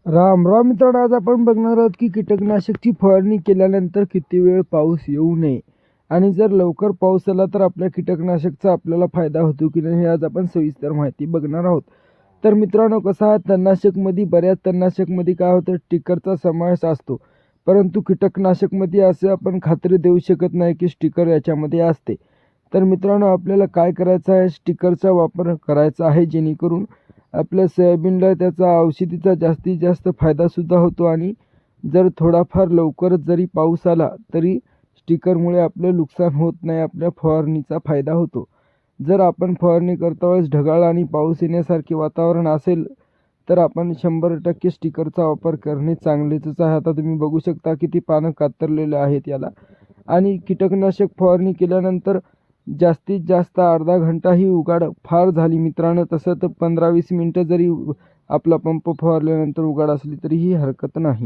राम राम मित्रांनो, आज आपण बघणार आहोत की कीटकनाशकची फवारणी केल्यानंतर किती वेळ पाऊस येऊ नये आणि जर लवकर पाऊस आला तर आपल्या कीटकनाशकचा आपल्याला फायदा होतो की नाही हे आज आपण सविस्तर माहिती बघणार आहोत. तर मित्रांनो, कसं आहे, तणनाशकमध्ये बऱ्याच तणनाशकमध्ये काय होतं, स्टिकरचा समावेश असतो, परंतु कीटकनाशकमध्ये असं आपण खात्री देऊ शकत नाही की स्टिकर याच्यामध्ये असते. तर मित्रांनो, आपल्याला काय करायचं आहे, स्टिकरचा वापर करायचा आहे, जेणेकरून आपल्या सोयाबीनला त्याचा औषधीचा जास्तीत जास्त फायदासुद्धा होतो आणि जर थोडाफार लवकरच जरी पाऊस आला तरी स्टिकरमुळे आपलं नुकसान होत नाही, आपल्या फवारणीचा फायदा होतो. जर आपण फवारणी करता वेळेस ढगाळ आणि पाऊस येण्यासारखे वातावरण असेल तर आपण 100% स्टिकरचा वापर करणे चांगलेच आहे. आता तुम्ही बघू शकता किती पानं कातरलेले आहेत याला. आणि कीटकनाशक फवारणी केल्यानंतर जास्तीत जास्त अर्धा घंटा ही उघाड फार झाली मित्रांनो, तसं तर 15-20 मिनटं जरी आपला पंप फवारल्यानंतर उघाड असली तरीही हरकत नाही.